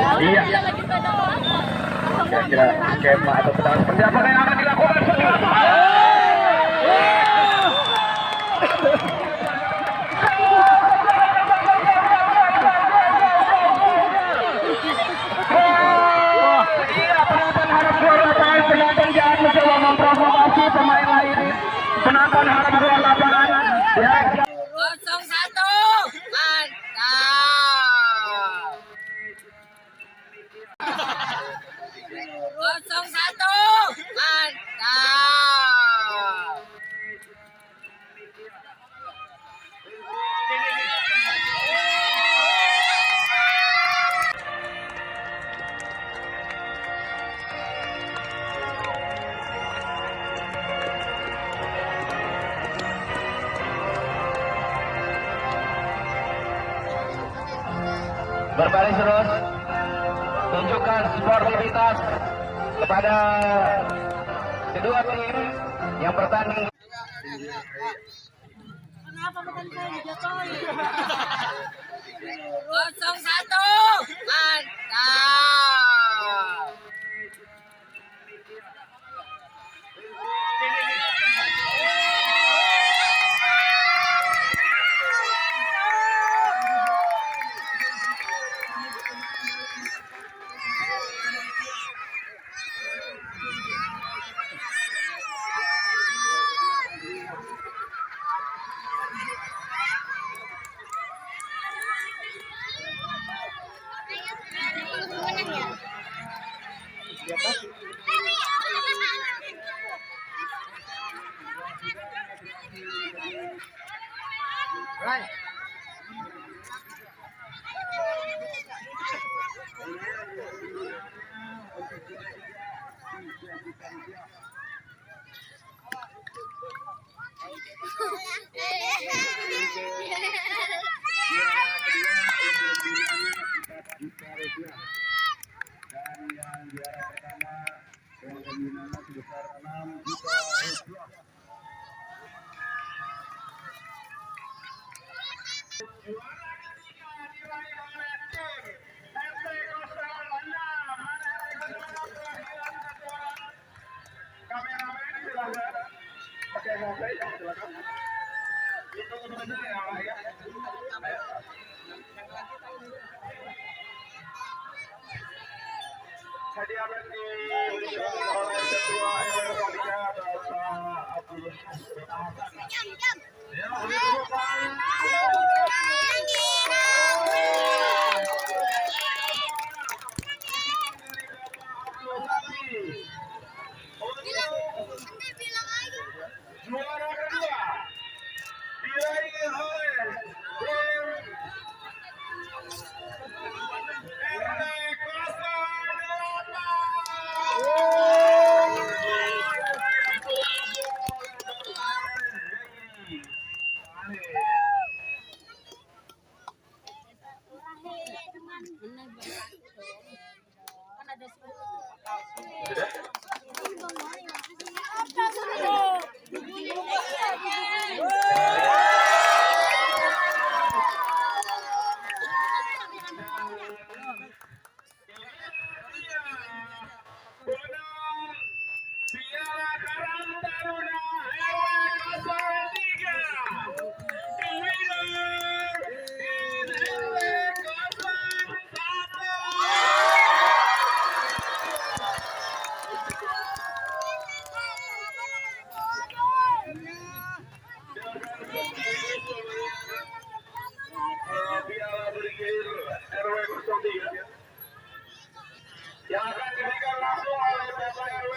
Iya. Kira-kira skema atau tendangan seperti apa yang akan dilakukan setelah penonton jangan mencoba memprovokasi pemain lain. Penonton harap keluar lapangan. Ya. 0-1. Mantap. 0-1. Mantap. Berbaris terus, tunjukkan sportivitas kepada kedua tim yang bertanding. Kenapa bukan saya dijatuhin? 0-1. Mantap. Right. Dan yang juara pertama dengan nominal sebesar 6 juta rupiah. Juara ketiga diraih oleh tim RT 06. Mana RT 06? Kameramen silakan. Pakai mobil silakan. Itu sebenarnya ya Pak ya. Hadiah bagi oleh Ketua RW 3 Bapak Abdul Hasan. Juara kedua diraih oleh yang akan diberikan langsung oleh Bapak RW.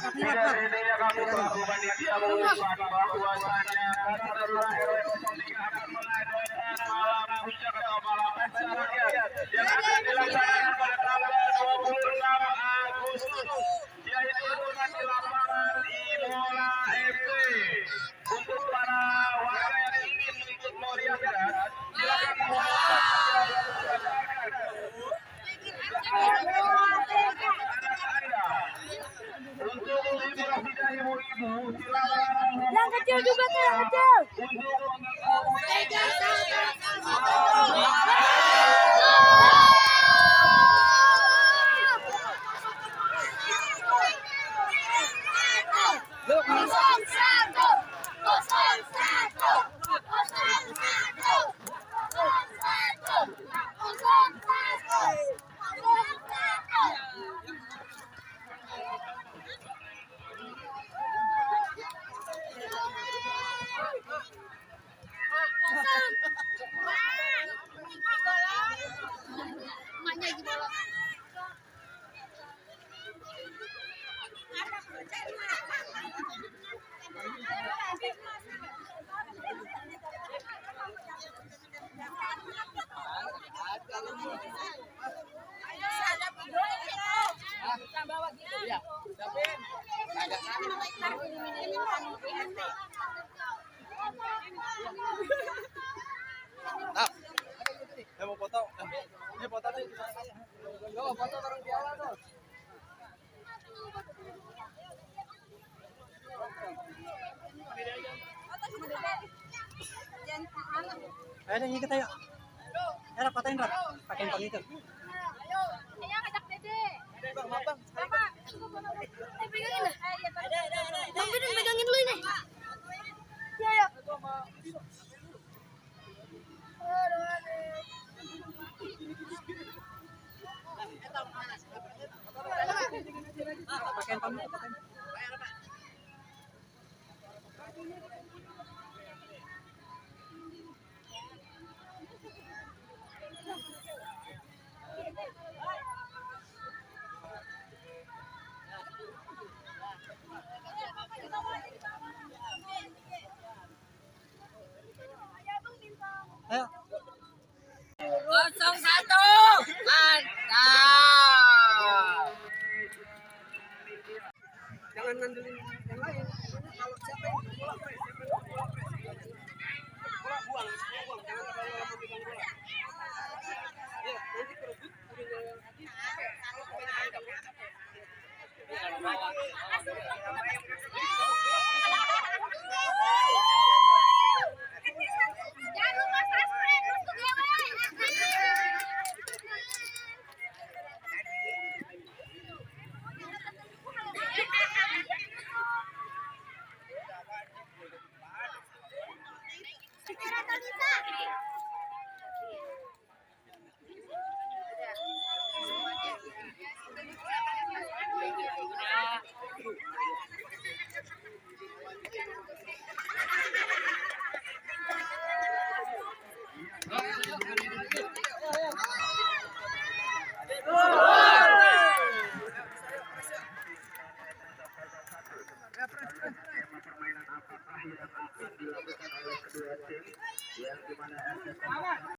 Tidak intinya kami selaku panitia mengucapkan bahwasanya Kaderullah RW 03 akan mengadakan malam puncak atau malam pesta rakyat yang akan dilaksanakan pada tanggal 26 Agustus, yaitu dengan di lapangan Imola FC. Untuk para warga yang ingin ikut meriahkan, silakan untuk tidak ibu-ibu, silakan. Yang kecil juga tuh, yang kecil. Mau foto? Ini foto nih. Yo, foto bareng piala tuh. Ayo deh, ikut ayo. Ayo, patahin, Rap. Pakai handphone itu. Ayo, ajak Dede. Bang, Bang. Bapak, pegangin lah. Bang Bidun pegangin dulu ini. Ya, ya. Pakai handphone itu, pakai. Ayo. 01. Mantap. Jangan ngandelin yang lain. Kalau siapa yang bola, siapa yang bola, bola buang, jangan terlalu lama pegang bola. Ya, nanti kerebut Jangan lupa subscribe untuk Permainan apakah yang akan dilakukan oleh kedua tim yang dimana